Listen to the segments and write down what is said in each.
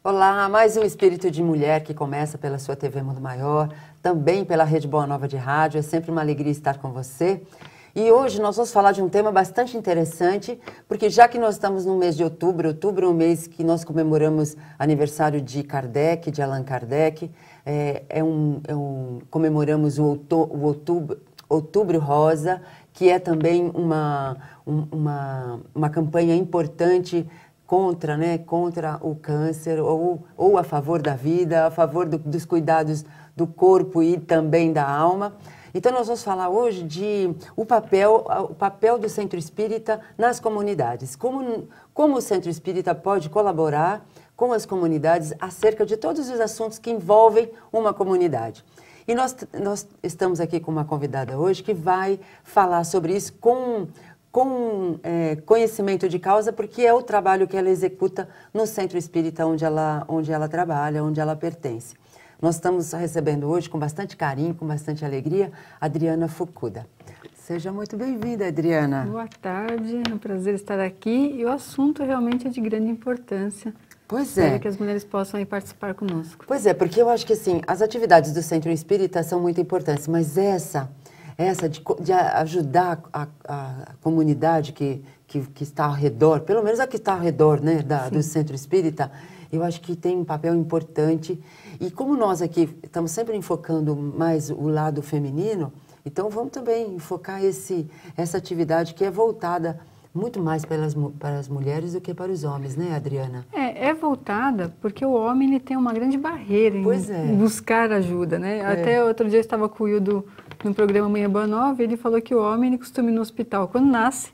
Olá, mais um Espírito de Mulher que começa pela sua TV Mundo Maior, também pela Rede Boa Nova de Rádio. É sempre uma alegria estar com você. E hoje nós vamos falar de um tema bastante interessante, porque já que nós estamos no mês de outubro, outubro é um mês que nós comemoramos aniversário de Kardec, de Allan Kardec, comemoramos o Outubro Rosa, que é também uma campanha importante contra o câncer, ou a favor da vida, a favor dos cuidados do corpo e também da alma. Então, nós vamos falar hoje o papel do Centro Espírita nas comunidades. Como o Centro Espírita pode colaborar com as comunidades acerca de todos os assuntos que envolvem uma comunidade. E nós estamos aqui com uma convidada hoje que vai falar sobre isso com conhecimento de causa, porque é o trabalho que ela executa no Centro Espírita onde ela trabalha, onde ela pertence. Nós estamos recebendo hoje, com bastante carinho, com bastante alegria, Adriana Fukuda. Seja muito bem-vinda, Adriana. Boa tarde, é um prazer estar aqui e o assunto realmente é de grande importância. Pois é. Espero que as mulheres possam aí participar conosco. Pois é, porque eu acho que assim, as atividades do Centro Espírita são muito importantes, mas essa de ajudar a comunidade que está ao redor, pelo menos a que está ao redor, né, do Centro Espírita, eu acho que tem um papel importante. E como nós aqui estamos sempre enfocando mais o lado feminino, então vamos também enfocar essa atividade que é voltada muito mais para as mulheres do que para os homens, né, Adriana? É voltada porque o homem ele tem uma grande barreira em buscar ajuda, né? Até outro dia eu estava com o Hildo no programa Manhã Boa Nova, ele falou que o homem ele costuma ir no hospital. Quando nasce,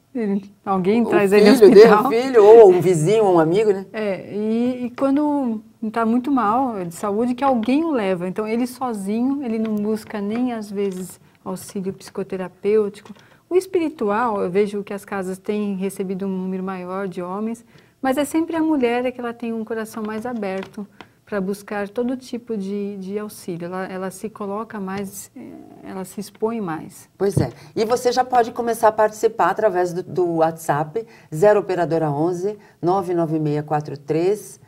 alguém traz ele no hospital. O filho, ou um vizinho, ou um amigo, né? E quando está muito mal de saúde, que alguém o leva. Então, ele sozinho, ele não busca nem, às vezes, auxílio psicoterapêutico. O espiritual, eu vejo que as casas têm recebido um número maior de homens, mas é sempre a mulher que ela tem um coração mais aberto para buscar todo tipo de auxílio. Ela se coloca mais, ela se expõe mais. Pois é. E você já pode começar a participar através do WhatsApp 0 Operadora 11 99643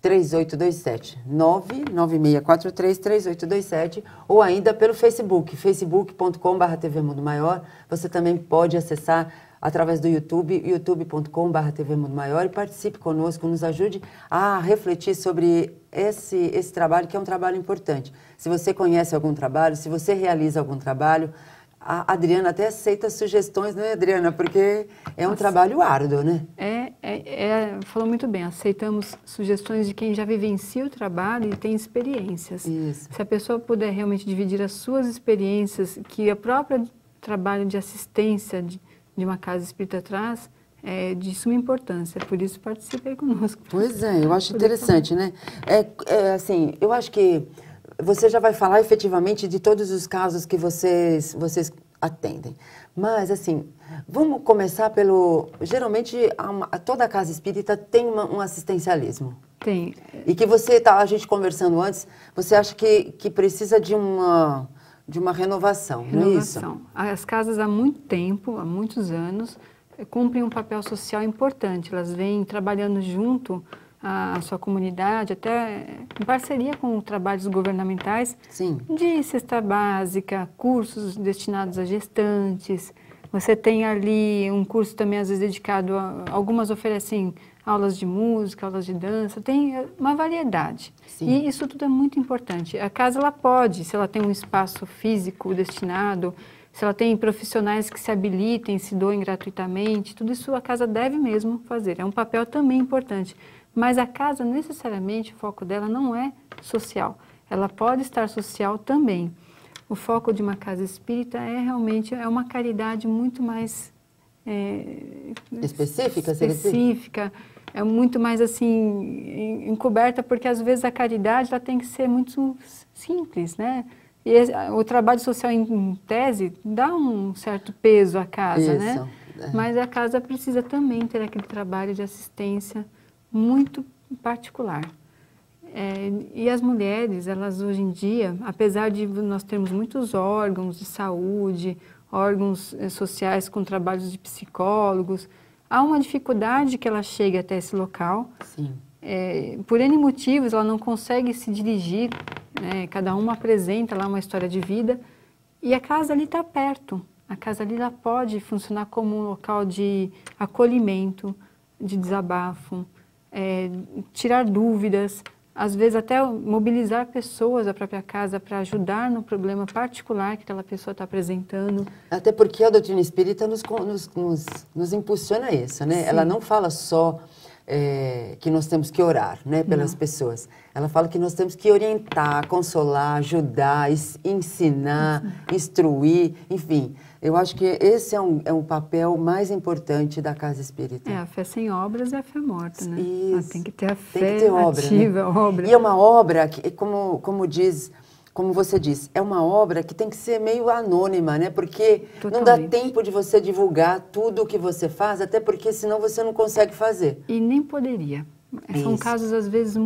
3827 99643 3827 ou ainda pelo Facebook, facebook.com/TV Mundo Maior. Você também pode acessar através do YouTube, youtube.com/TV Mundo Maior, e participe conosco, nos ajude a refletir sobre esse trabalho, que é um trabalho importante. Se você conhece algum trabalho, se você realiza algum trabalho, a Adriana até aceita sugestões, né, Adriana? Porque é um trabalho árduo, né? Falou muito bem, aceitamos sugestões de quem já vivencia o trabalho e tem experiências. Isso. Se a pessoa puder realmente dividir as suas experiências, que a própria trabalho de assistência de uma casa espírita traz, é de suma importância. Por isso, participe aí conosco. Pois é, eu acho interessante, né? Assim, eu acho que você já vai falar efetivamente de todos os casos que vocês atendem. Mas, assim, vamos começar geralmente, toda casa espírita tem um assistencialismo. Tem. E que a gente conversando antes, você acha que precisa de uma renovação, não é isso? As casas há muito tempo, há muitos anos, cumprem um papel social importante. Elas vêm trabalhando junto à sua comunidade, até em parceria com trabalhos governamentais. Sim. De cesta básica, cursos destinados a gestantes. Você tem ali um curso também, às vezes, dedicado algumas oferecem aulas de música, aulas de dança, tem uma variedade. Sim. E isso tudo é muito importante. A casa, ela pode, se ela tem um espaço físico destinado, se ela tem profissionais que se habilitem, se doem gratuitamente, tudo isso a casa deve mesmo fazer. É um papel também importante. Mas a casa, necessariamente, o foco dela não é social. Ela pode estar social também. O foco de uma casa espírita realmente uma caridade muito mais específica, é muito mais assim encoberta, porque às vezes a caridade ela tem que ser muito simples, né? E o trabalho social em tese dá um certo peso à casa, né? Mas a casa precisa também ter aquele trabalho de assistência muito particular. E as mulheres, elas hoje em dia, apesar de nós termos muitos órgãos de saúde, órgãos sociais com trabalhos de psicólogos, há uma dificuldade que ela chegue até esse local. Sim. por N motivos, ela não consegue se dirigir, né? Cada uma apresenta lá uma história de vida, e a casa ali está perto. A casa ali ela pode funcionar como um local de acolhimento, de desabafo, tirar dúvidas, às vezes até mobilizar pessoas da própria casa para ajudar no problema particular que aquela pessoa está apresentando. Até porque a doutrina espírita nos impulsiona a isso, né? Sim. Ela não fala só que nós temos que orar, né, pelas pessoas. Ela fala que nós temos que orientar, consolar, ajudar, ensinar, instruir, enfim. Eu acho que esse é um papel mais importante da casa espírita. A fé sem obras é a fé morta, né? Isso. Ela tem que ter a fé tem que ter obra, ativa, né? obra. E é uma obra que, como você diz, é uma obra que tem que ser meio anônima, né? Porque não dá tempo de você divulgar tudo o que você faz, até porque senão você não consegue fazer. E nem poderia. São casos, às vezes,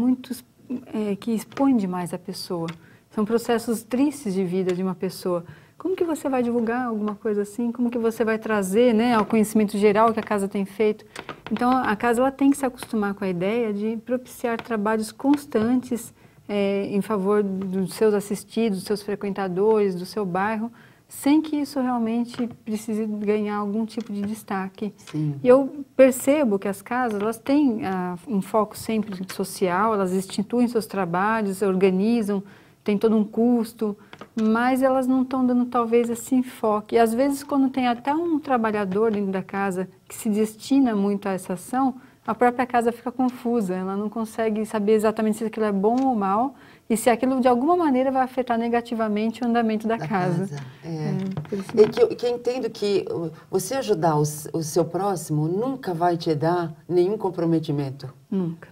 que expõem demais a pessoa. São processos tristes de vida de uma pessoa. Como que você vai divulgar alguma coisa assim? Como que você vai trazer, né, ao conhecimento geral que a casa tem feito? Então, a casa ela tem que se acostumar com a ideia de propiciar trabalhos constantes em favor dos seus assistidos, dos seus frequentadores, do seu bairro, sem que isso realmente precise ganhar algum tipo de destaque. Sim. E eu percebo que as casas elas têm um foco sempre social, elas instituem seus trabalhos, organizam, tem todo um custo, mas elas não estão dando talvez esse enfoque. E às vezes quando tem até um trabalhador dentro da casa que se destina muito a essa ação, a própria casa fica confusa, ela não consegue saber exatamente se aquilo é bom ou mal e se aquilo de alguma maneira vai afetar negativamente o andamento da casa. E que eu entendo que você ajudar o seu próximo nunca vai te dar nenhum comprometimento. Nunca.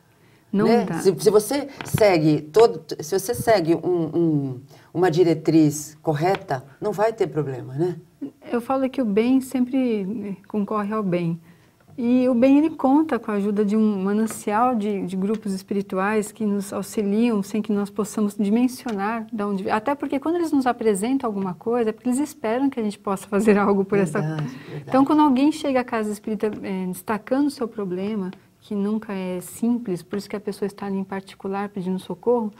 Não né? dá. Se você segue uma diretriz correta, não vai ter problema, né? Eu falo que o bem sempre concorre ao bem. E o bem, ele conta com a ajuda de um manancial de grupos espirituais que nos auxiliam sem que nós possamos dimensionar de onde... Até porque quando eles nos apresentam alguma coisa, é porque eles esperam que a gente possa fazer algo por Verdade. Então, quando alguém chega à casa espírita destacando o seu problema, que nunca é simples, por isso que a pessoa está ali em particular pedindo socorro,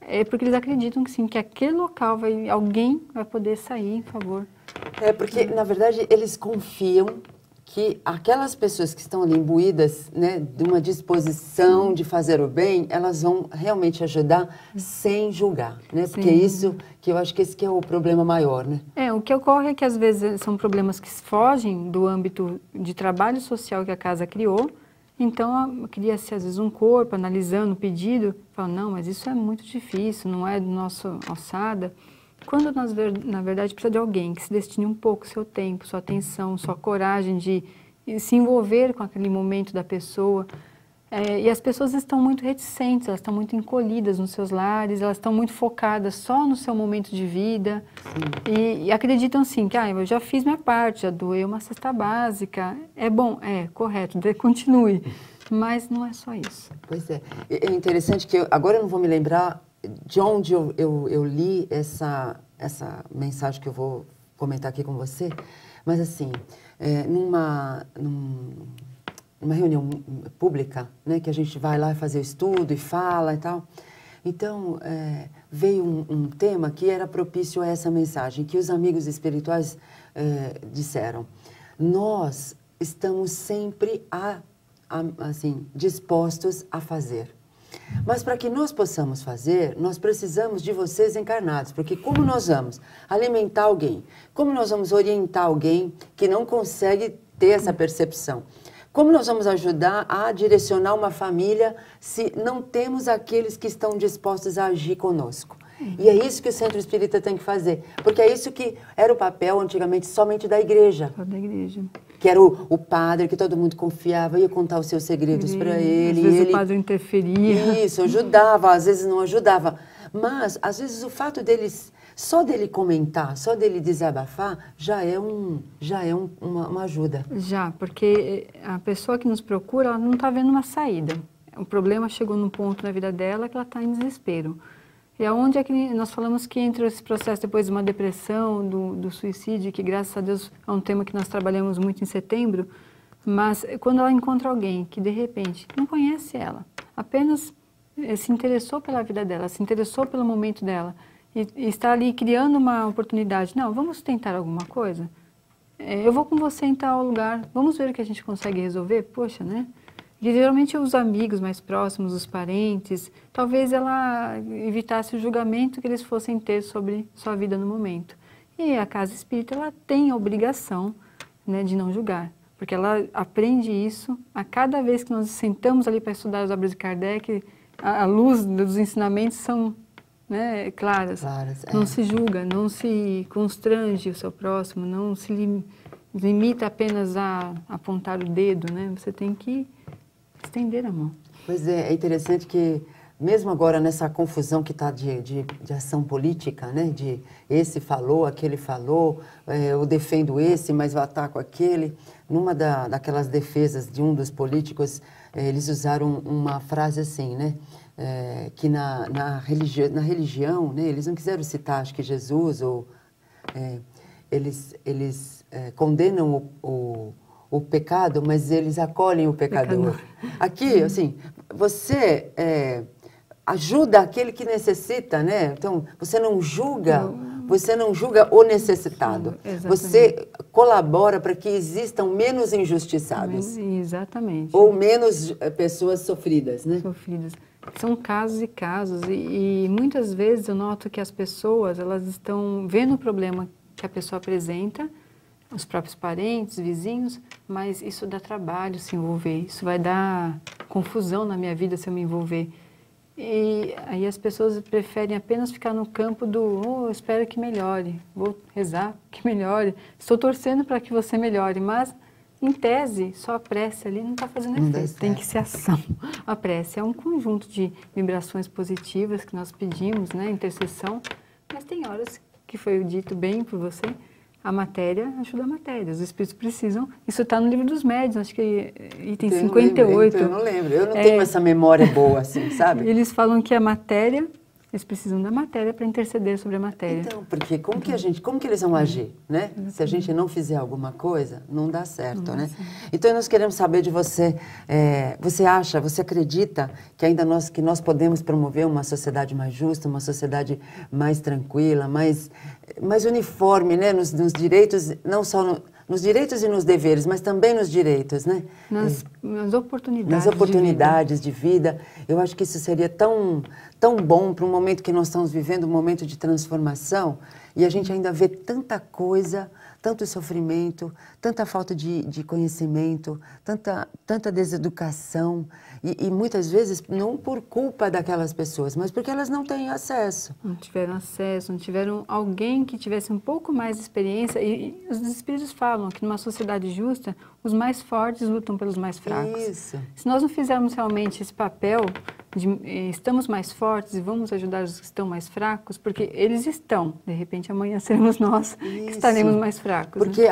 é porque eles acreditam que sim, que aquele local alguém vai poder sair em favor. Porque, na verdade, eles confiam que aquelas pessoas que estão ali imbuídas, né, de uma disposição de fazer o bem, elas vão realmente ajudar sem julgar, né? Porque é isso que eu acho que esse que é o problema maior, né? O que ocorre é que às vezes são problemas que fogem do âmbito de trabalho social que a casa criou. Então, cria-se às vezes um corpo analisando o pedido, fala, não, mas isso é muito difícil, não é do nosso alçada. Quando, na verdade, precisa de alguém que se destine um pouco seu tempo, sua atenção, sua coragem de se envolver com aquele momento da pessoa. E as pessoas estão muito reticentes, elas estão muito encolhidas nos seus lares, elas estão muito focadas só no seu momento de vida. E acreditam assim, que eu já fiz minha parte, já doei uma cesta básica. É bom, correto, continue. Mas não é só isso. Pois é. É interessante que agora eu não vou me lembrar de onde eu li essa mensagem que eu vou comentar aqui com você, mas assim, numa reunião pública, né, que a gente vai lá fazer o estudo e fala e tal, então veio um tema que era propício a essa mensagem, que os amigos espirituais disseram, nós estamos sempre assim, dispostos a fazer. Mas para que nós possamos fazer, nós precisamos de vocês encarnados, porque como nós vamos alimentar alguém, como nós vamos orientar alguém que não consegue ter essa percepção, como nós vamos ajudar a direcionar uma família se não temos aqueles que estão dispostos a agir conosco? E é isso que o Centro Espírita tem que fazer, porque é isso que era o papel antigamente somente da igreja. Da igreja. Que era o padre que todo mundo confiava, ia contar os seus segredos para ele. Às vezes o padre interferia. Isso, ajudava, às vezes não ajudava. Mas, às vezes, o fato só dele comentar, só dele desabafar, já é uma ajuda. Já, porque a pessoa que nos procura, ela não está vendo uma saída. O problema chegou num ponto na vida dela que ela está em desespero. E aonde é que nós falamos que entra esse processo depois de uma depressão, do suicídio, que graças a Deus é um tema que nós trabalhamos muito em setembro, mas quando ela encontra alguém que de repente não conhece ela, apenas se interessou pela vida dela, se interessou pelo momento dela e está ali criando uma oportunidade. Não, vamos tentar alguma coisa? Eu vou com você em tal lugar, vamos ver o que a gente consegue resolver? Poxa, né? E geralmente os amigos mais próximos, os parentes, talvez ela evitasse o julgamento que eles fossem ter sobre sua vida no momento. E a casa espírita, ela tem a obrigação, né, de não julgar, porque ela aprende isso a cada vez que nós sentamos ali para estudar as obras de Kardec, a luz dos ensinamentos são, né, claras. Não se julga, não se constrange o seu próximo, não se limita apenas a apontar o dedo, né? Você tem que estender a mão. Pois é interessante que, mesmo agora nessa confusão que está de ação política, né? De esse falou, aquele falou, eu defendo esse, mas eu ataco aquele. Numa daquelas defesas de um dos políticos, eles usaram uma frase assim, né? Que na religião, né? Eles não quiseram citar, acho que Jesus, ou eles condenam o pecado, mas eles acolhem o pecador. Aqui, assim, você ajuda aquele que necessita, né? Então, você não julga o necessitado. Você colabora para que existam menos injustiçados. Exatamente. Ou menos pessoas sofridas, né? Sofridas. São casos e casos. E muitas vezes eu noto que as pessoas, elas estão vendo o problema que a pessoa apresenta, os próprios parentes, vizinhos, mas isso dá trabalho se envolver, isso vai dar confusão na minha vida se eu me envolver. E aí as pessoas preferem apenas ficar no campo do, espero que melhore, vou rezar que melhore, estou torcendo para que você melhore, mas em tese, só a prece ali não está fazendo efeito, tem que ser ação. A prece é um conjunto de vibrações positivas que nós pedimos, né, intercessão, mas tem horas que foi dito bem por você, a matéria ajuda a matéria, os espíritos precisam. Isso está no livro dos médiuns, acho que item 58. Eu não lembro, eu não tenho essa memória boa assim, sabe? Eles falam que a matéria, eles precisam da matéria para interceder sobre a matéria. Então, porque como que eles vão agir, né? Exatamente. Se a gente não fizer alguma coisa, não dá certo, né? Então, nós queremos saber de você, você acredita que ainda nós podemos promover uma sociedade mais justa, uma sociedade mais tranquila, mais uniforme, né? Nos direitos, não só nos direitos e nos deveres, mas também nos direitos, né? Nas oportunidades. Nas oportunidades de vida. Eu acho que isso seria tão bom para um momento que nós estamos vivendo, um momento de transformação, e a gente ainda vê tanta coisa, tanto sofrimento, tanta falta de conhecimento, tanta deseducação, e muitas vezes não por culpa daquelas pessoas, mas porque elas não têm acesso. Não tiveram acesso, não tiveram alguém que tivesse um pouco mais de experiência, e os espíritos falam que numa sociedade justa, os mais fortes lutam pelos mais fracos. Isso. Se nós não fizermos realmente esse papel de estamos mais fortes e vamos ajudar os que estão mais fracos, porque eles estão, de repente amanhã seremos nós que estaremos mais fracos. Porque, né?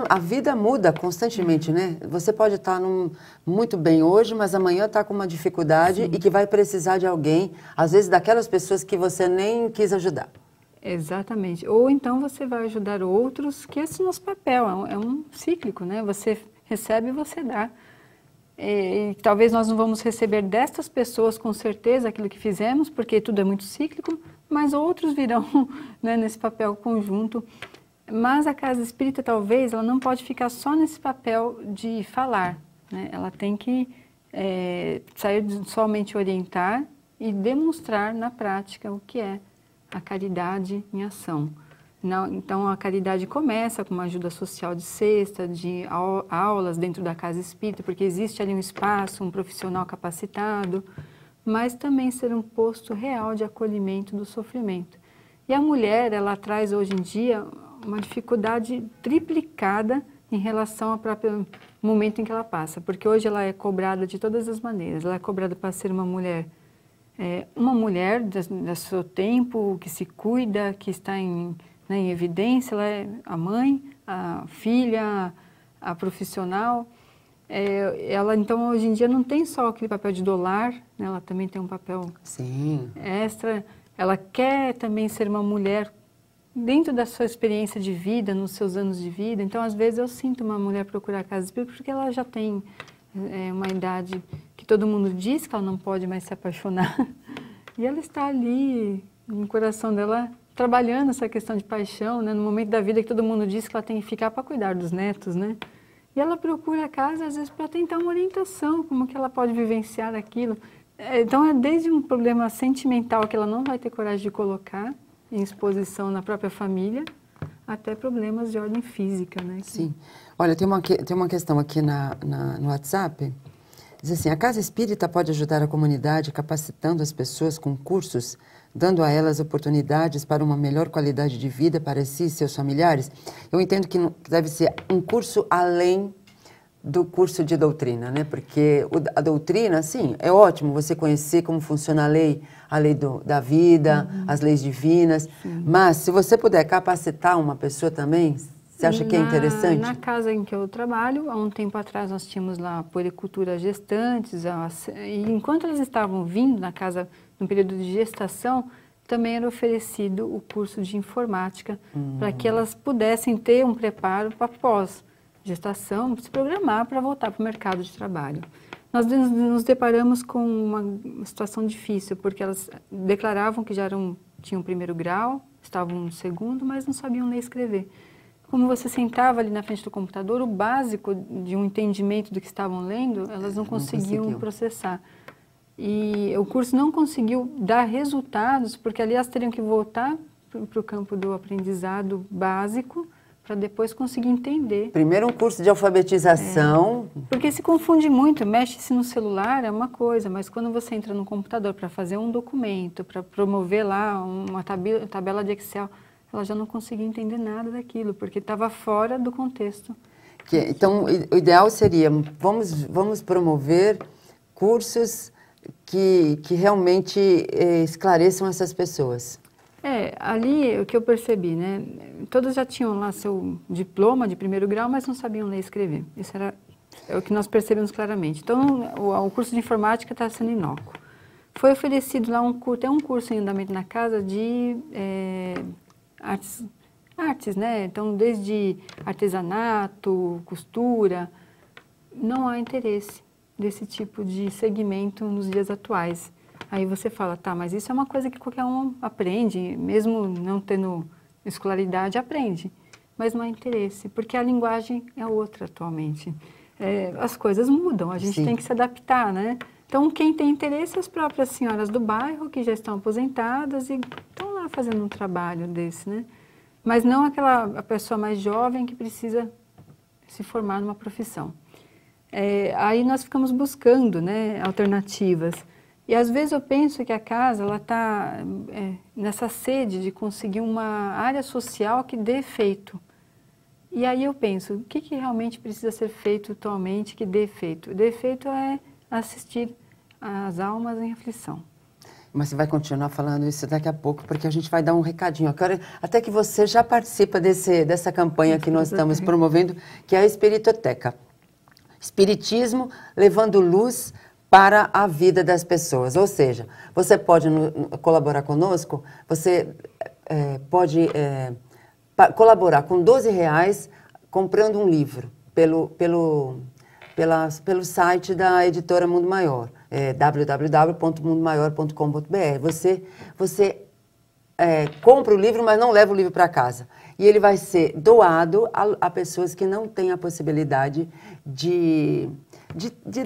a vida muda constantemente, né? Você pode estar muito bem hoje, mas amanhã está com uma dificuldade e que vai precisar de alguém, às vezes daquelas pessoas que você nem quis ajudar. Exatamente. Ou então você vai ajudar outros, que esse é o nosso papel, é um cíclico, né? Você recebe e você dá. E talvez nós não vamos receber destas pessoas com certeza aquilo que fizemos, porque tudo é muito cíclico, mas outros virão, né, nesse papel conjunto. Mas a casa espírita, talvez, ela não pode ficar só nesse papel de falar, né? Ela tem que sair de somente orientar e demonstrar na prática o que é a caridade em ação. Então, a caridade começa com uma ajuda social de cesta, de aulas dentro da casa espírita, porque existe ali um espaço, um profissional capacitado, mas também ser um posto real de acolhimento do sofrimento. E a mulher, ela traz hoje em dia uma dificuldade triplicada em relação ao próprio momento em que ela passa, porque hoje ela é cobrada de todas as maneiras. Ela é cobrada para ser uma mulher do seu tempo, que se cuida, que está em evidência, ela é a mãe, a filha, a profissional. Ela, então, hoje em dia, não tem só aquele papel de dolar, né? Ela também tem um papel extra. Ela quer também ser uma mulher dentro da sua experiência de vida, nos seus anos de vida. Então, às vezes, eu sinto uma mulher procurar a casa espírita porque ela já tem uma idade que todo mundo diz que ela não pode mais se apaixonar. E ela está ali, no coração dela, trabalhando essa questão de paixão, né? No momento da vida que todo mundo diz que ela tem que ficar para cuidar dos netos, né? E ela procura a casa, às vezes, para tentar uma orientação, como que ela pode vivenciar aquilo. Então, é desde um problema sentimental que ela não vai ter coragem de colocar em exposição na própria família, até problemas de ordem física, né? Sim. Olha, tem uma questão aqui no WhatsApp. Diz assim, a Casa Espírita pode ajudar a comunidade capacitando as pessoas com cursos, dando a elas oportunidades para uma melhor qualidade de vida para si e seus familiares? Eu entendo que deve ser um curso além do curso de doutrina, né? Porque a doutrina, sim, é ótimo você conhecer como funciona a lei da vida, as leis divinas, mas se você puder capacitar uma pessoa também, você acha que é interessante? Na casa em que eu trabalho, há um tempo atrás nós tínhamos lá a puericultura gestantes, e enquanto eles estavam vindo na casa no período de gestação, também era oferecido o curso de informática para que elas pudessem ter um preparo para pós-gestação, se programar para voltar para o mercado de trabalho. Nós nos deparamos com uma situação difícil, porque elas declaravam que já tinham primeiro grau, estavam no segundo, mas não sabiam ler e escrever. Como você sentava ali na frente do computador, o básico de um entendimento do que estavam lendo, elas não conseguiam processar. E o curso não conseguiu dar resultados, porque ali elas teriam que voltar para o campo do aprendizado básico, para depois conseguir entender. Primeiro um curso de alfabetização. Porque se confunde muito, mexe-se no celular é uma coisa, mas quando você entra no computador para fazer um documento, para promover lá uma tabela de Excel, ela já não conseguia entender nada daquilo, porque estava fora do contexto. Então, o ideal seria, vamos promover cursos que realmente esclareçam essas pessoas. Ali o que eu percebi, né? Todos já tinham lá seu diploma de primeiro grau, mas não sabiam ler e escrever. Isso é o que nós percebemos claramente. Então, o curso de informática está sendo inócuo. Foi oferecido lá tem um curso em andamento na casa de artes, né? Então, desde artesanato, costura, não há interesse desse tipo de segmento nos dias atuais. Aí você fala, tá, mas isso é uma coisa que qualquer um aprende, mesmo não tendo escolaridade, aprende. Mas não há interesse, porque a linguagem é outra atualmente. As coisas mudam, a gente tem que se adaptar, né? Então, quem tem interesse, as próprias senhoras do bairro, que já estão aposentadas e estão lá fazendo um trabalho desse, né? Mas não a pessoa mais jovem que precisa se formar numa profissão. Aí nós ficamos buscando, né, alternativas. E às vezes eu penso que a casa está nessa sede de conseguir uma área social que dê efeito. E aí eu penso, o que realmente precisa ser feito atualmente que dê efeito? Dê efeito é assistir as almas em aflição. Mas você vai continuar falando isso daqui a pouco, porque a gente vai dar um recadinho. Eu quero até que você já participa dessa campanha que nós estamos promovendo, que é a Espiritoteca. Espiritismo levando luz para a vida das pessoas. Ou seja, você pode colaborar conosco, você pode colaborar com R$12 comprando um livro pelo site da editora Mundo Maior, www.mundomaior.com.br. Você compra o livro, mas não leva o livro para casa. E ele vai ser doado a pessoas que não têm a possibilidade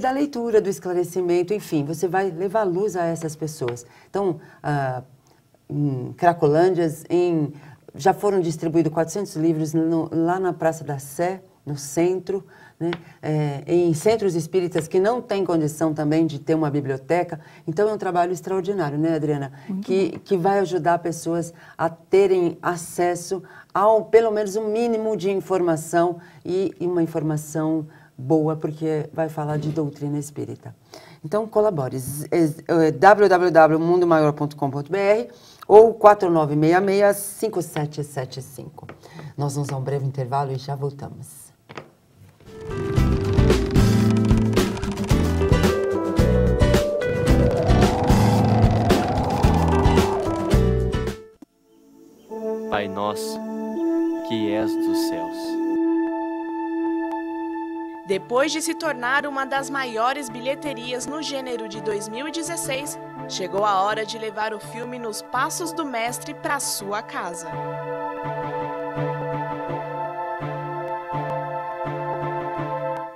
da leitura, do esclarecimento, enfim, você vai levar luz a essas pessoas. Então, em Cracolândias, já foram distribuídos 400 livros lá na Praça da Sé, no centro, né? Em centros espíritas que não têm condição também de ter uma biblioteca. Então, é um trabalho extraordinário, né, Adriana? Que vai ajudar pessoas a terem acesso ao, pelo menos, um mínimo de informação e uma informação boa, porque vai falar de doutrina espírita. Então, colabore. www.mundomaior.com.br ou 4966-5775. Nós vamos a um breve intervalo e já voltamos. Pai nosso, que és dos céus, Depois de se tornar uma das maiores bilheterias no gênero de 2016, chegou a hora de levar o filme Nos Passos do Mestre para sua casa.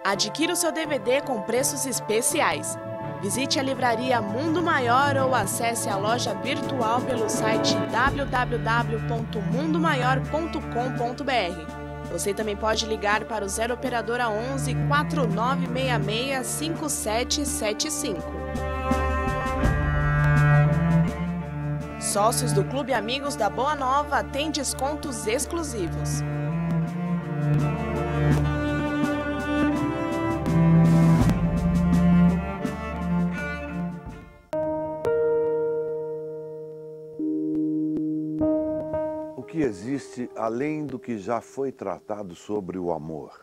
Adquira o seu DVD com preços especiais. Visite a livraria Mundo Maior ou acesse a loja virtual pelo site www.mundomaior.com.br. Você também pode ligar para o 0 Operadora 11 4966 5775. Sócios do Clube Amigos da Boa Nova têm descontos exclusivos. O que existe além do que já foi tratado sobre o amor?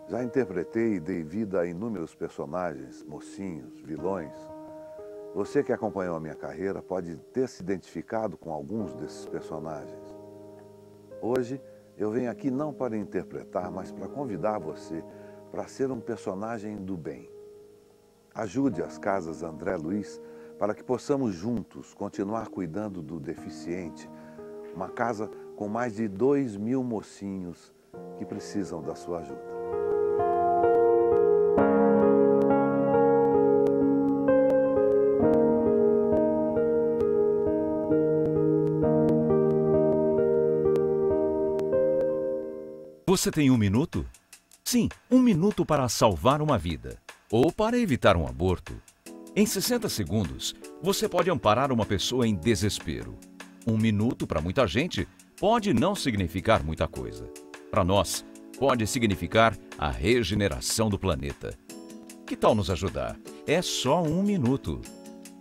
Já interpretei e dei vida a inúmeros personagens, mocinhos, vilões. Você que acompanhou a minha carreira pode ter se identificado com alguns desses personagens. Hoje eu venho aqui não para interpretar, mas para convidar você para ser um personagem do bem. Ajude as Casas André Luiz para que possamos juntos continuar cuidando do deficiente. Uma casa com mais de 2.000 mocinhos que precisam da sua ajuda. Você tem 1 minuto? Sim, 1 minuto para salvar uma vida ou para evitar um aborto. Em 60 segundos, você pode amparar uma pessoa em desespero. 1 minuto para muita gente pode não significar muita coisa. Para nós, pode significar a regeneração do planeta. Que tal nos ajudar? É só 1 minuto.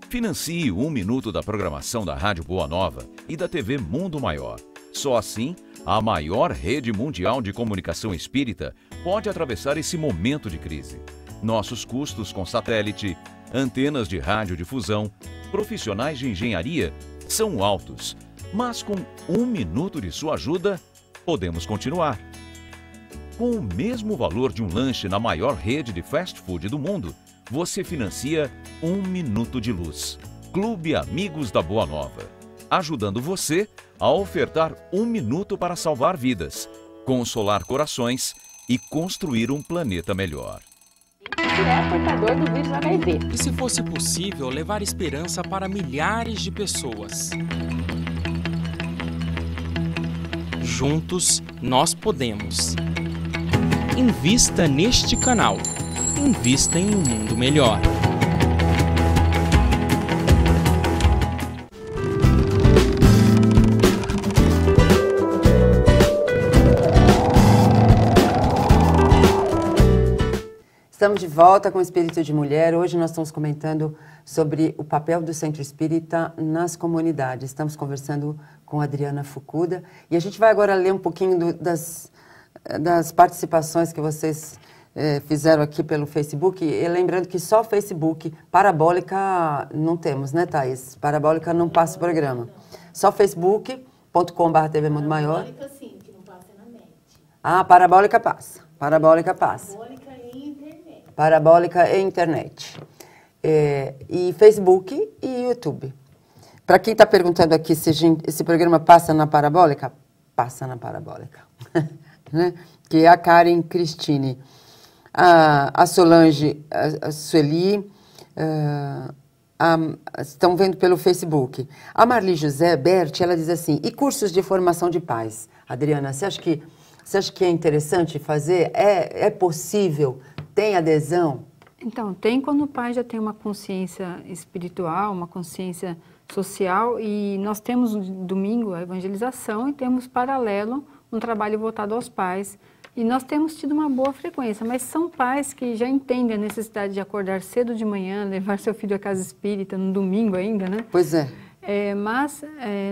Financie 1 minuto da programação da Rádio Boa Nova e da TV Mundo Maior. Só assim, a maior rede mundial de comunicação espírita pode atravessar esse momento de crise. Nossos custos com satélite, antenas de radiodifusão, profissionais de engenharia são altos, mas com 1 minuto de sua ajuda, podemos continuar. Com o mesmo valor de um lanche na maior rede de fast food do mundo, você financia 1 minuto de luz. Clube Amigos da Boa Nova, ajudando você a ofertar 1 minuto para salvar vidas, consolar corações e construir um planeta melhor. É portador do vírus HIV. E se fosse possível levar esperança para milhares de pessoas? Juntos, nós podemos. Invista neste canal. Invista em um mundo melhor. Estamos de volta com o Espírito de Mulher. Hoje nós estamos comentando sobre o papel do Centro Espírita nas comunidades. Estamos conversando com a Adriana Fukuda e a gente vai agora ler um pouquinho das participações que vocês fizeram aqui pelo Facebook. E lembrando que só Facebook, Parabólica não temos, né, Thaís? Parabólica não passa o programa. Só facebook.com/TV Mundo Maior. Parabólica sim, que não passa na net. Ah, Parabólica passa. Parabólica passa. Parabólica e internet. E Facebook e YouTube. Para quem está perguntando aqui se esse programa passa na Parabólica, passa na Parabólica. Né? Que é a Karen Cristine, a Solange, a Sueli, estão vendo pelo Facebook. A Marli José Berti, ela diz assim, e cursos de formação de pais? Adriana, você acha que é interessante fazer? É possível? Tem adesão? Então, tem quando o pai já tem uma consciência espiritual, uma consciência social, e nós temos domingo a evangelização e temos paralelo um trabalho voltado aos pais. E nós temos tido uma boa frequência, mas são pais que já entendem a necessidade de acordar cedo de manhã, levar seu filho à casa espírita no domingo ainda, né? Pois é. Mas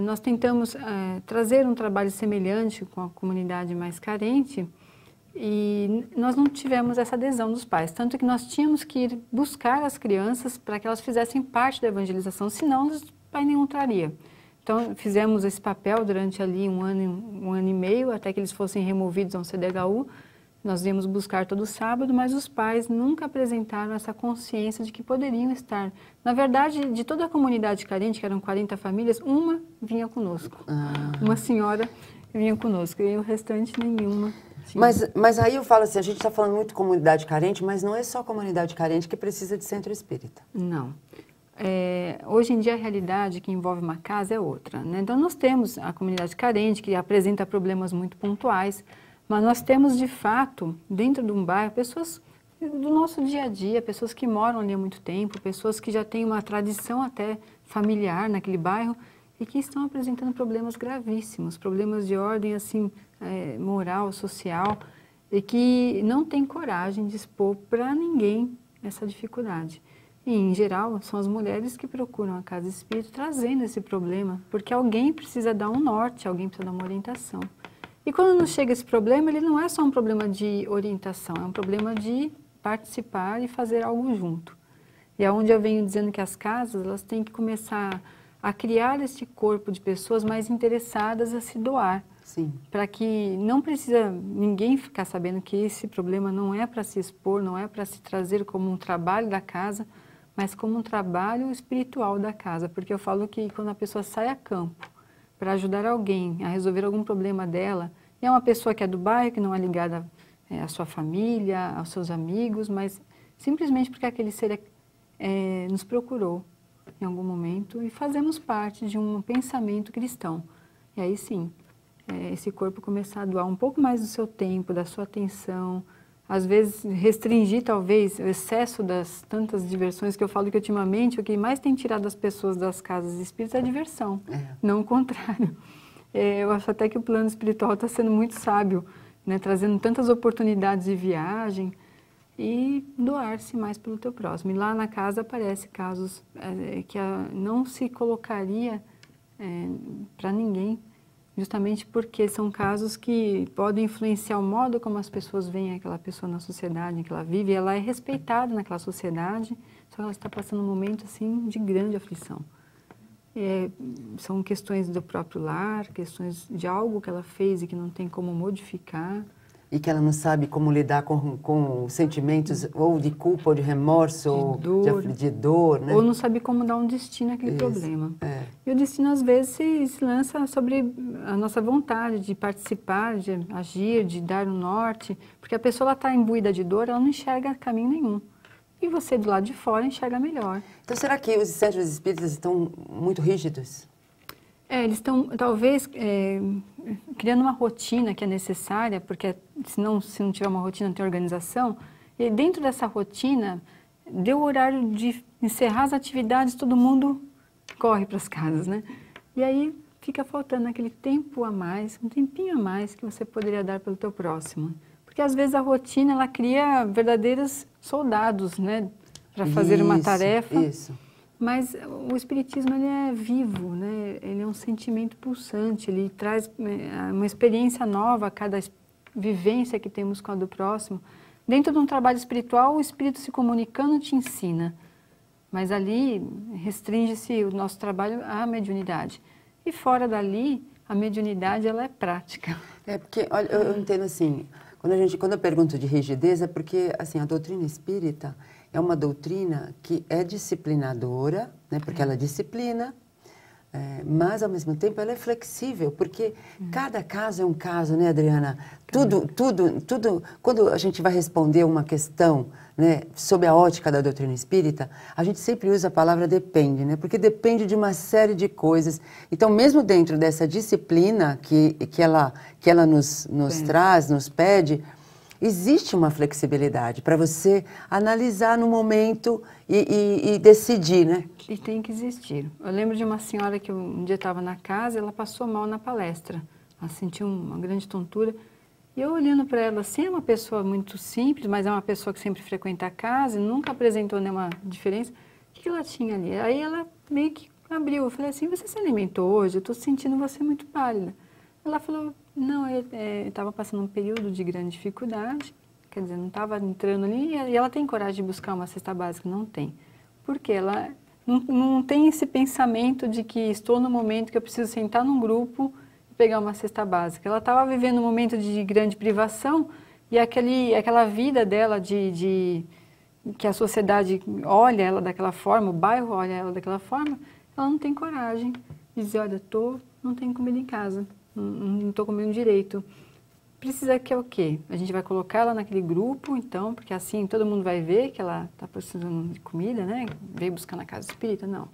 nós tentamos trazer um trabalho semelhante com a comunidade mais carente, e nós não tivemos essa adesão dos pais, tanto que nós tínhamos que ir buscar as crianças para que elas fizessem parte da evangelização, senão o pai nenhum traria. Então, fizemos esse papel durante ali um ano e meio, até que eles fossem removidos a um CDHU, Nós íamos buscar todo sábado, mas os pais nunca apresentaram essa consciência de que poderiam estar. Na verdade, de toda a comunidade carente, que eram 40 famílias, uma vinha conosco. Uma senhora vinha conosco e o restante nenhuma. Mas aí eu falo assim, a gente está falando muito de comunidade carente, mas não é só comunidade carente que precisa de centro espírita. Não. Hoje em dia a realidade que envolve uma casa é outra, né? Então nós temos a comunidade carente que apresenta problemas muito pontuais, mas nós temos de fato dentro de um bairro pessoas do nosso dia a dia, pessoas que moram ali há muito tempo, pessoas que já têm uma tradição até familiar naquele bairro e que estão apresentando problemas gravíssimos, problemas de ordem assim moral, social, e que não têm coragem de expor para ninguém essa dificuldade. E, em geral, são as mulheres que procuram a casa espírita trazendo esse problema, porque alguém precisa dar um norte, alguém precisa dar uma orientação. E quando nos chega esse problema, ele não é só um problema de orientação, é um problema de participar e fazer algo junto. E é onde eu venho dizendo que as casas elas têm que começar a criar este corpo de pessoas mais interessadas a se doar. Para que não precisa ninguém ficar sabendo que esse problema não é para se expor, não é para se trazer como um trabalho da casa, mas como um trabalho espiritual da casa. Porque eu falo que quando a pessoa sai a campo para ajudar alguém a resolver algum problema dela, e é uma pessoa que é do bairro, que não é ligada à sua família, aos seus amigos, mas simplesmente porque aquele ser nos procurou em algum momento e fazemos parte de um pensamento cristão. E aí sim, esse corpo começar a doar um pouco mais do seu tempo, da sua atenção, às vezes restringir talvez o excesso das tantas diversões que eu falo que ultimamente o que mais tem tirado as pessoas das casas espíritas é a diversão, não o contrário. Eu acho até que o plano espiritual está sendo muito sábio, né, trazendo tantas oportunidades de viagem e doar-se mais pelo teu próximo. E lá na casa aparecem casos que não se colocaria para ninguém, justamente porque são casos que podem influenciar o modo como as pessoas veem aquela pessoa na sociedade em que ela vive. Ela é respeitada naquela sociedade, só que ela está passando um momento assim de grande aflição. São questões do próprio lar, questões de algo que ela fez e que não tem como modificar. E que ela não sabe como lidar com sentimentos ou de culpa, ou de remorso, ou de dor, né? Ou não sabe como dar um destino àquele problema. E o destino, às vezes, se lança sobre a nossa vontade de participar, de agir, de dar um norte, porque a pessoa está imbuída de dor, ela não enxerga caminho nenhum. E você, do lado de fora, enxerga melhor. Então, será que os centros espíritas estão muito rígidos? Eles estão, talvez, criando uma rotina que é necessária, porque se não tiver uma rotina, não tem organização. E dentro dessa rotina, deu o horário de encerrar as atividades, todo mundo corre para as casas, né? E aí fica faltando aquele tempo a mais, um tempinho a mais que você poderia dar pelo teu próximo. Porque às vezes a rotina, ela cria verdadeiros soldados, né? Para fazer uma tarefa. Mas o espiritismo, ele é vivo, né? Ele é um sentimento pulsante, ele traz uma experiência nova a cada vivência que temos com a do próximo. Dentro de um trabalho espiritual, o espírito se comunicando te ensina, mas ali restringe-se o nosso trabalho à mediunidade. E fora dali, a mediunidade, ela é prática. Porque, olha, eu entendo assim, quando eu pergunto de rigidez, é porque assim, a doutrina espírita é uma doutrina que é disciplinadora, né, porque ela disciplina, mas ao mesmo tempo ela é flexível, porque cada caso é um caso, né, Adriana? Tudo, quando a gente vai responder uma questão, né, sob a ótica da doutrina espírita, a gente sempre usa a palavra depende, né, porque depende de uma série de coisas. Então, mesmo dentro dessa disciplina que ela nos traz, nos pede, existe uma flexibilidade para você analisar no momento e decidir, né? E tem que existir. Eu lembro de uma senhora que um dia estava na casa, ela passou mal na palestra. Ela sentiu uma grande tontura. E eu olhando para ela assim, é uma pessoa muito simples, mas é uma pessoa que sempre frequenta a casa, nunca apresentou nenhuma diferença. O que ela tinha ali? Aí ela meio que abriu. Eu falei assim, você se alimentou hoje? Eu estou sentindo você muito pálida. Ela falou, não, eu estava passando um período de grande dificuldade, quer dizer, não estava entrando ali, e ela tem coragem de buscar uma cesta básica? Não tem. Porque ela não tem esse pensamento de que estou no momento que eu preciso sentar num grupo e pegar uma cesta básica. Ela estava vivendo um momento de grande privação E aquela vida dela que a sociedade olha ela daquela forma, o bairro olha ela daquela forma, ela não tem coragem de dizer, olha, não tenho comida em casa, não estou comendo direito. Precisa que é o quê? A gente vai colocar ela naquele grupo, então, porque assim todo mundo vai ver que ela está precisando de comida, né? Veio buscar na casa espírita, não.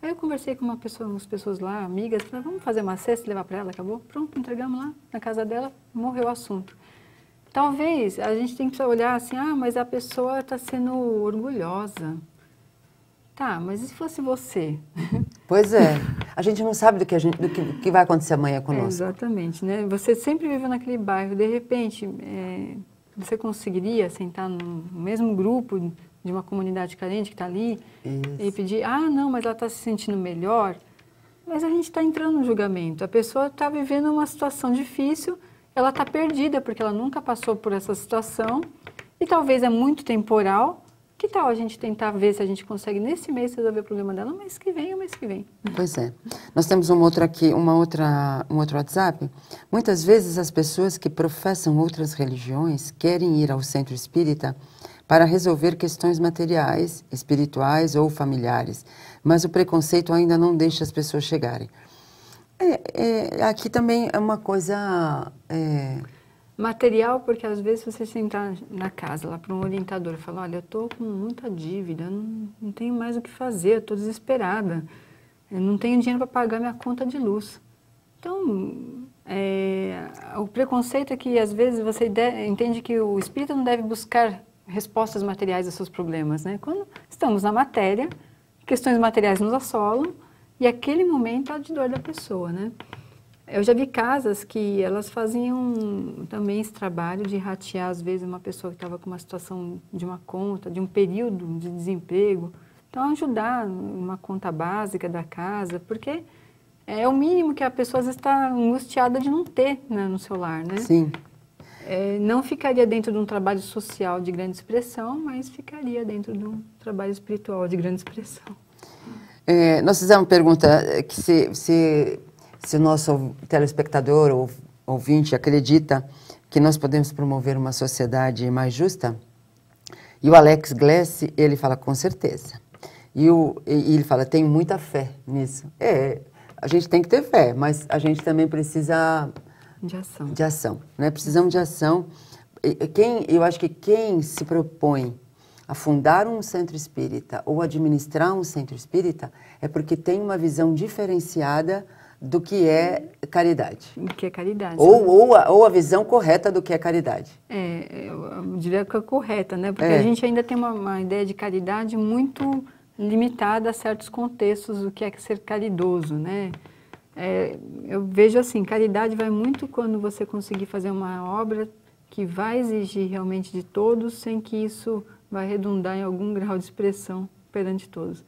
Aí eu conversei com umas pessoas lá, amigas, falei, vamos fazer uma cesta e levar para ela, acabou? Pronto, entregamos lá na casa dela, morreu o assunto. Talvez a gente tem que olhar assim, mas a pessoa está sendo orgulhosa. Tá, mas e se fosse você? Pois é. A gente não sabe do que vai acontecer amanhã conosco. Exatamente, né? Você sempre viveu naquele bairro, de repente, você conseguiria sentar no mesmo grupo de uma comunidade carente que está ali e pedir, não, mas ela está se sentindo melhor. Mas a gente está entrando no julgamento. A pessoa está vivendo uma situação difícil, ela está perdida porque ela nunca passou por essa situação e talvez é muito temporal. Que tal a gente tentar ver se a gente consegue nesse mês resolver o problema dela, no mês que vem ou mês que vem? Pois é. Nós temos um outro WhatsApp. Muitas vezes as pessoas que professam outras religiões querem ir ao centro espírita para resolver questões materiais, espirituais ou familiares, mas o preconceito ainda não deixa as pessoas chegarem. Aqui também é uma coisa... Material, porque às vezes você sentar na casa lá para um orientador e falar, olha, eu estou com muita dívida, não tenho mais o que fazer, eu estou desesperada, eu não tenho dinheiro para pagar minha conta de luz. Então, o preconceito é que às vezes você entende que o espírita não deve buscar respostas materiais aos seus problemas, né? Quando estamos na matéria, questões materiais nos assolam e aquele momento é de dor da pessoa, né? Eu já vi casas que elas faziam também esse trabalho de ratear, às vezes, uma pessoa que estava com uma situação de uma conta, de um período de desemprego. Então, ajudar uma conta básica da casa, porque é o mínimo que a pessoa às vezes está angustiada de não ter, né, no seu lar, né? Sim. Não ficaria dentro de um trabalho social de grande expressão, mas ficaria dentro de um trabalho espiritual de grande expressão. Nós fizemos uma pergunta que se o nosso telespectador ou ouvinte acredita que nós podemos promover uma sociedade mais justa, e o Alex Glass, ele fala com certeza. E ele fala, tenho muita fé nisso. A gente tem que ter fé, mas a gente também precisa de ação, né? Precisamos de ação. Eu acho que quem se propõe a fundar um centro espírita ou administrar um centro espírita é porque tem uma visão diferenciada do que é caridade. O que é caridade. Ou a visão correta do que é caridade. Eu diria que é correta, né? Porque a gente ainda tem uma ideia de caridade muito limitada a certos contextos do que é ser caridoso, né? Eu vejo assim, caridade vai muito quando você conseguir fazer uma obra que vai exigir realmente de todos, sem que isso vai redundar em algum grau de expressão perante todos.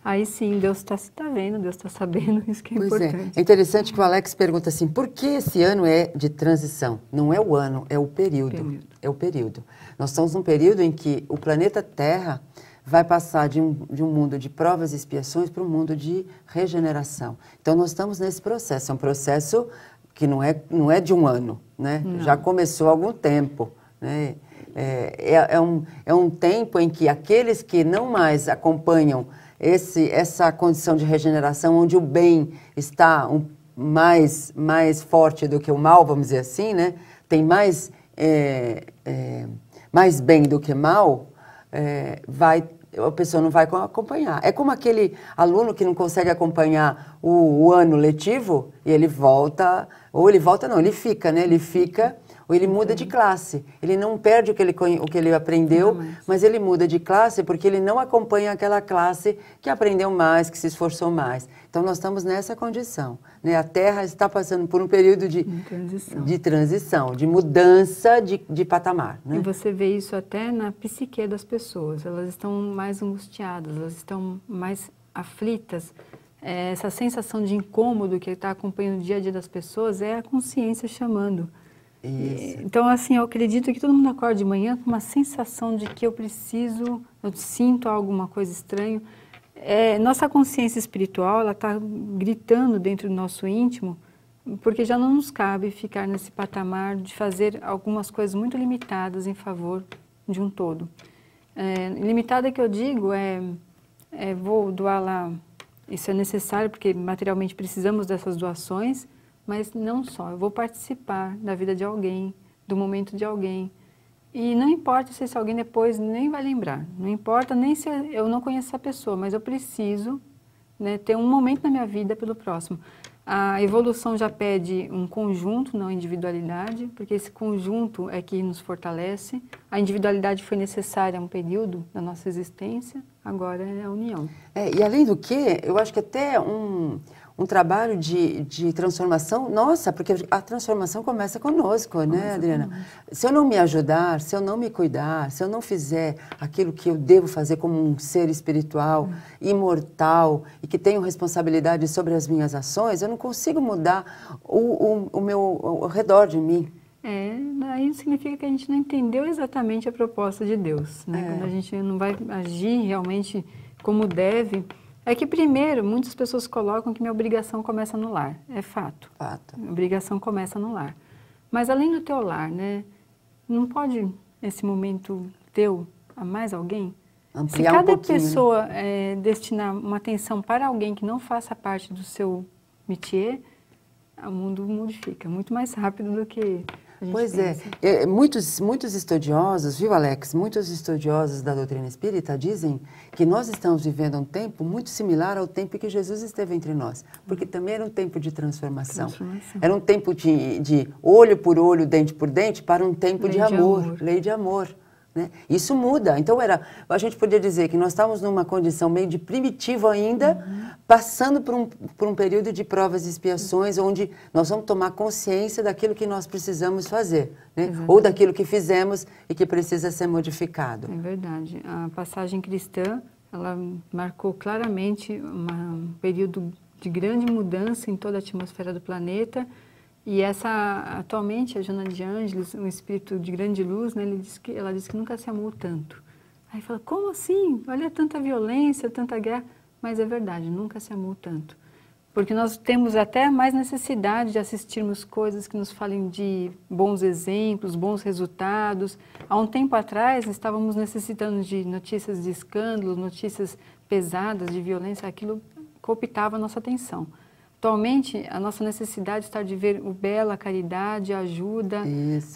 Aí sim, Deus está vendo, Deus está sabendo, isso que é importante. É interessante que o Alex pergunta assim, por que esse ano é de transição? Não é o ano, é o período. É o período. Nós estamos num período em que o planeta Terra vai passar de um mundo de provas e expiações para um mundo de regeneração. Então, nós estamos nesse processo. É um processo que não é de um ano, né? Já começou há algum tempo, né? É um tempo em que aqueles que não mais acompanham essa condição de regeneração, onde o bem está mais forte do que o mal, vamos dizer assim, né? Tem mais bem do que mal, a pessoa não vai acompanhar. É como aquele aluno que não consegue acompanhar o ano letivo e ele volta, ele fica, né? Ele fica, ou ele muda de classe. Ele não perde o que ele aprendeu, mas ele muda de classe porque ele não acompanha aquela classe que aprendeu mais, que se esforçou mais. Então, nós estamos nessa condição, né? A Terra está passando por um período de transição, de mudança de patamar, né? E você vê isso até na psique das pessoas. Elas estão mais angustiadas, elas estão mais aflitas. Essa sensação de incômodo que está acompanhando o dia a dia das pessoas é a consciência chamando. Isso. Então, assim, eu acredito que todo mundo acorda de manhã com uma sensação de que eu sinto alguma coisa estranha. Nossa consciência espiritual, ela está gritando dentro do nosso íntimo porque já não nos cabe ficar nesse patamar de fazer algumas coisas muito limitadas em favor de um todo. Limitada que eu digo vou doar lá, isso é necessário porque materialmente precisamos dessas doações, mas não só, eu vou participar da vida de alguém, do momento de alguém. E não importa se esse alguém depois nem vai lembrar, não importa nem se eu não conheço essa pessoa, mas eu preciso, né, ter um momento na minha vida pelo próximo. A evolução já pede um conjunto, não individualidade, porque esse conjunto é que nos fortalece. A individualidade foi necessária a um período da nossa existência, agora é a união. E além do que, eu acho que até um trabalho de transformação, nossa, porque a transformação começa conosco, né, Adriana? Se eu não me ajudar, se eu não me cuidar, se eu não fizer aquilo que eu devo fazer como um ser espiritual, imortal, e que tenho responsabilidade sobre as minhas ações, eu não consigo mudar o redor de mim. Aí significa que a gente não entendeu exatamente a proposta de Deus, né? Quando a gente não vai agir realmente como deve. É que, primeiro, muitas pessoas colocam que minha obrigação começa no lar. É fato. Minha obrigação começa no lar. Mas, além do teu lar, né? Não pode, esse momento teu, a mais alguém? Ampliar Se cada um pouquinho, pessoa destinar uma atenção para alguém que não faça parte do seu métier, o mundo modifica muito mais rápido do que a gente pensa. Muitos estudiosos, viu, Alex? Muitos estudiosos da doutrina espírita dizem que nós estamos vivendo um tempo muito similar ao tempo que Jesus esteve entre nós, porque também era um tempo de transformação. Era um tempo de olho por olho, dente por dente, para um tempo de amor, lei de amor. Né? Isso muda. Então, a gente podia dizer que nós estávamos numa condição meio de primitivo ainda, passando por um período de provas e expiações, onde nós vamos tomar consciência daquilo que nós precisamos fazer, né? Ou daquilo que fizemos e que precisa ser modificado. É verdade. A passagem cristã, ela marcou claramente um período de grande mudança em toda a atmosfera do planeta. E atualmente, a Joana de Ângeles, um espírito de grande luz, né, ela disse que nunca se amou tanto. Aí fala, como assim? Olha tanta violência, tanta guerra. Mas é verdade, nunca se amou tanto. Porque nós temos até mais necessidade de assistirmos coisas que nos falem de bons exemplos, bons resultados. Há um tempo atrás, estávamos necessitando de notícias de escândalos, notícias pesadas de violência, aquilo cooptava a nossa atenção. Atualmente, a nossa necessidade está de ver o belo, a caridade, a ajuda,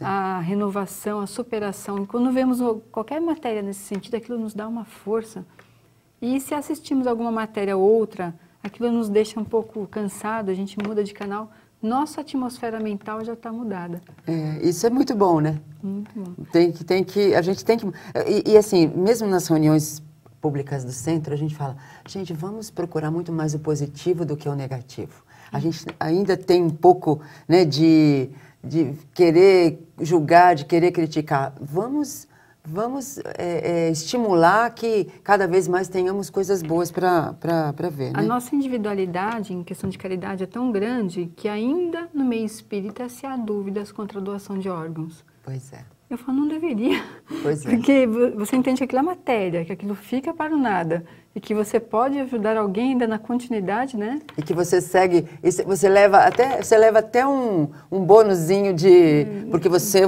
a renovação, a superação. E quando vemos qualquer matéria nesse sentido, aquilo nos dá uma força. E se assistimos alguma matéria ou outra, aquilo nos deixa um pouco cansado, a gente muda de canal, nossa atmosfera mental já está mudada. Isso é muito bom, né? Muito bom. A gente tem que... E assim, mesmo nas reuniões públicas do centro, a gente fala, gente, vamos procurar muito mais o positivo do que o negativo. A gente ainda tem um pouco, né, de querer julgar, de querer criticar. Vamos estimular que cada vez mais tenhamos coisas boas para ver. Né? A nossa individualidade em questão de caridade é tão grande que ainda no meio espírita se há dúvidas contra a doação de órgãos. Pois é. Eu falo, não deveria. Pois é. Porque você entende que aquilo é matéria, que aquilo fica para o nada. E que você pode ajudar alguém ainda na continuidade, né? E que você segue, você leva até um bônusinho porque você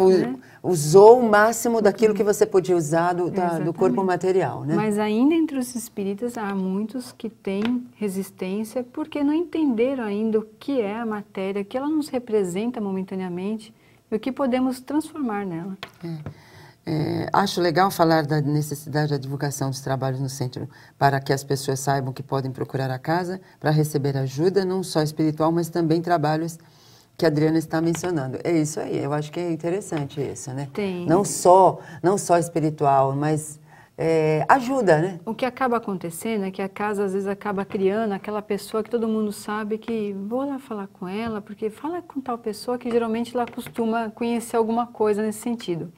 usou o máximo daquilo que você podia usar do corpo material, né? Mas ainda entre os espíritas há muitos que têm resistência porque não entenderam ainda o que é a matéria, o que ela nos representa momentaneamente, e o que podemos transformar nela. Acho legal falar da necessidade da divulgação dos trabalhos no centro para que as pessoas saibam que podem procurar a casa para receber ajuda, não só espiritual, mas também trabalhos que a Adriana está mencionando. É isso aí, eu acho que é interessante isso, né? Tem. Não só espiritual, mas ajuda, né? O que acaba acontecendo é que a casa às vezes acaba criando aquela pessoa que todo mundo sabe que vou lá falar com ela, porque fala com tal pessoa que geralmente ela costuma conhecer alguma coisa nesse sentido.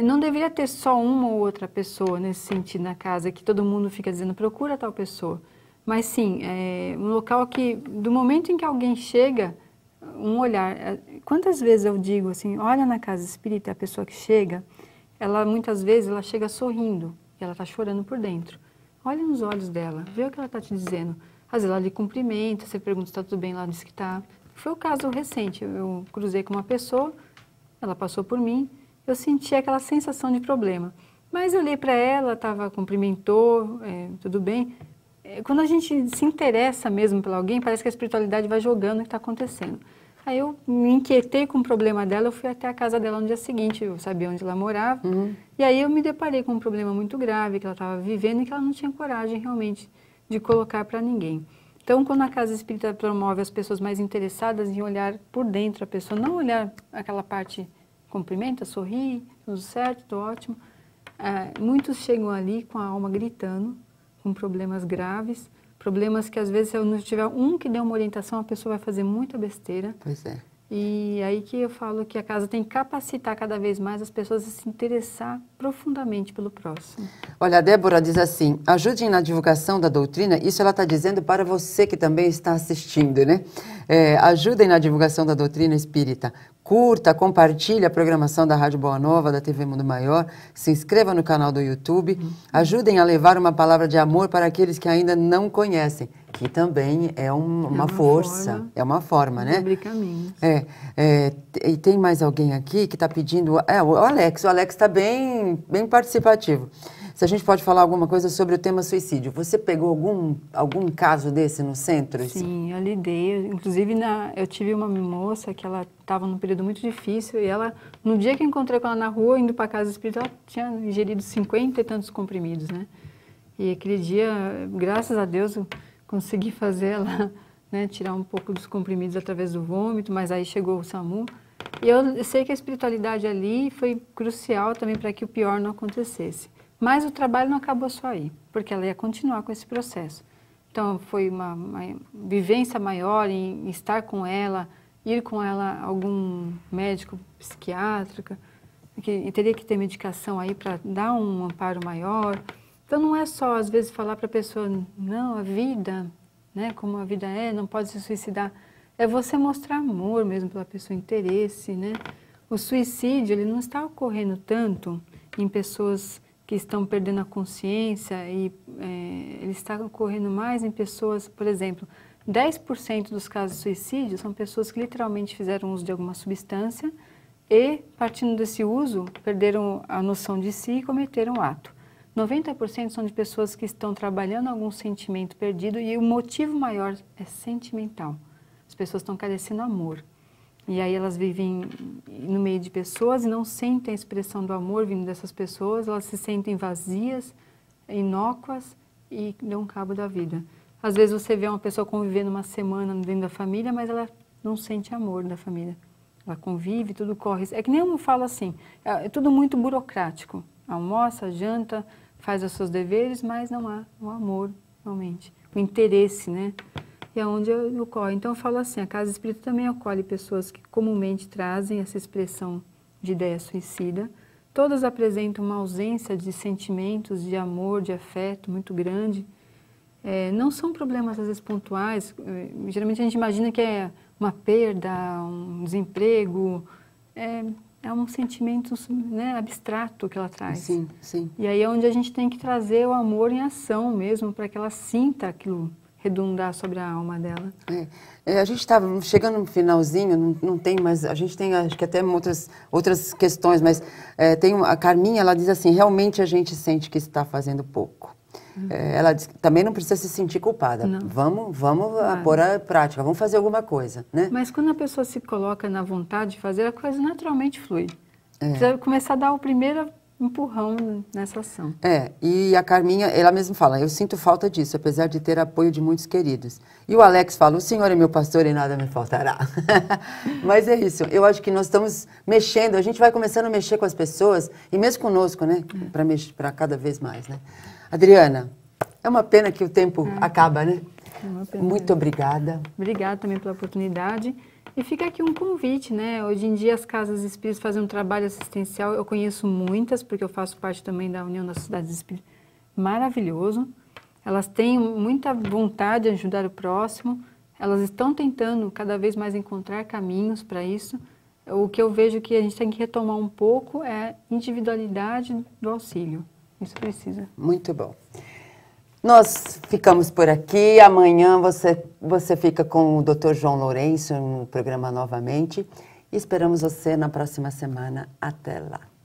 Não deveria ter só uma ou outra pessoa nesse sentido na casa, que todo mundo fica dizendo, procura tal pessoa. Mas sim, um local que, do momento em que alguém chega, um olhar... Quantas vezes eu digo assim, olha na casa espírita, a pessoa que chega, muitas vezes ela chega sorrindo, e ela está chorando por dentro. Olha nos olhos dela, vê o que ela está te dizendo. Às vezes ela lhe cumprimenta, você pergunta se está tudo bem, ela diz que está. Foi o caso recente, eu cruzei com uma pessoa, ela passou por mim, eu senti aquela sensação de problema. Mas eu olhei para ela, cumprimentou, tudo bem. Quando a gente se interessa mesmo por alguém, parece que a espiritualidade vai jogando o que está acontecendo. Aí eu me inquietei com o problema dela, eu fui até a casa dela no dia seguinte, eu sabia onde ela morava. E aí eu me deparei com um problema muito grave que ela estava vivendo e que ela não tinha coragem realmente de colocar para ninguém. Então, quando a Casa Espírita promove as pessoas mais interessadas em olhar por dentro a pessoa, não olhar aquela parte, cumprimenta, sorri, tudo certo, tudo ótimo. Muitos chegam ali com a alma gritando, com problemas graves, problemas que às vezes se eu não tiver um que dê uma orientação, a pessoa vai fazer muita besteira. Pois é. E aí que eu falo que a casa tem que capacitar cada vez mais as pessoas a se interessar profundamente pelo próximo. Olha, a Débora diz assim, ajudem na divulgação da doutrina, isso ela está dizendo para você que também está assistindo, né? Ajudem na divulgação da doutrina espírita. Curta, compartilhe a programação da Rádio Boa Nova, da TV Mundo Maior, se inscreva no canal do YouTube, ajudem a levar uma palavra de amor para aqueles que ainda não conhecem, que também é uma força, é uma forma, né? Abrir caminhos. E tem mais alguém aqui que está pedindo, o Alex está bem participativo. Se a gente pode falar alguma coisa sobre o tema suicídio. Você pegou algum caso desse no centro? Sim, eu lidei. Inclusive, eu tive uma moça que ela estava num período muito difícil e ela, no dia que eu encontrei com ela na rua, indo para a casa espírita, ela tinha ingerido 50 e tantos comprimidos, né? E aquele dia, graças a Deus, eu consegui fazer ela, né, tirar um pouco dos comprimidos através do vômito, mas aí chegou o SAMU. E eu sei que a espiritualidade ali foi crucial também para que o pior não acontecesse. Mas o trabalho não acabou só aí, porque ela ia continuar com esse processo. Então, foi uma vivência maior em estar com ela, ir com ela a algum médico psiquiátrico, que teria que ter medicação aí para dar um amparo maior. Então, não é só, às vezes, falar para a pessoa, não, a vida, né, como a vida é, não pode se suicidar. É você mostrar amor mesmo pela pessoa, interesse, né? O suicídio, ele não está ocorrendo tanto em pessoas que estão perdendo a consciência e ele está ocorrendo mais em pessoas, por exemplo, 10% dos casos de suicídio são pessoas que literalmente fizeram uso de alguma substância e, partindo desse uso, perderam a noção de si e cometeram o ato. 90% são de pessoas que estão trabalhando algum sentimento perdido e o motivo maior é sentimental. As pessoas estão carecendo amor. E aí elas vivem no meio de pessoas e não sentem a expressão do amor vindo dessas pessoas, elas se sentem vazias, inócuas e dão cabo da vida. Às vezes você vê uma pessoa convivendo uma semana dentro da família, mas ela não sente amor da família. Ela convive, tudo corre. É que nem eu falo assim, é tudo muito burocrático. Almoça, janta, faz os seus deveres, mas não há o amor, realmente. O interesse, né? E é onde ocorre. Então eu falo assim, a Casa Espírita também acolhe pessoas que comumente trazem essa expressão de ideia suicida. Todas apresentam uma ausência de sentimentos, de amor, de afeto muito grande. Não são problemas, às vezes, pontuais. Geralmente a gente imagina que é uma perda, um desemprego. É um sentimento, né, abstrato que ela traz. Sim, sim. E aí é onde a gente tem que trazer o amor em ação mesmo, para que ela sinta aquilo redundar sobre a alma dela. A gente estava chegando no finalzinho, não tem mais, a gente tem acho que até outras questões, mas a Carminha, ela diz assim, realmente a gente sente que está fazendo pouco. Ela diz que também não precisa se sentir culpada. Não. Vamos pôr a prática, vamos fazer alguma coisa, né? Mas quando a pessoa se coloca na vontade de fazer, a coisa naturalmente flui. Precisa começar a dar o primeiro empurrão nessa ação. E a Carminha, ela mesma fala, eu sinto falta disso, apesar de ter apoio de muitos queridos. E o Alex fala, o Senhor é meu pastor e nada me faltará. Mas é isso, eu acho que nós estamos mexendo, a gente vai começando a mexer com as pessoas, e mesmo conosco, né, para cada vez mais, né. Adriana, é uma pena que o tempo acaba, né? Muito obrigada. Obrigada também pela oportunidade. E fica aqui um convite, né? Hoje em dia as casas espíritas fazem um trabalho assistencial, eu conheço muitas, porque eu faço parte também da União das Sociedades Espíritas, maravilhoso. Elas têm muita vontade de ajudar o próximo, elas estão tentando cada vez mais encontrar caminhos para isso. O que eu vejo que a gente tem que retomar um pouco é a individualidade do auxílio. Isso precisa. Muito bom. Nós ficamos por aqui, amanhã você você fica com o Dr. João Lourenço no programa novamente. E esperamos você na próxima semana. Até lá.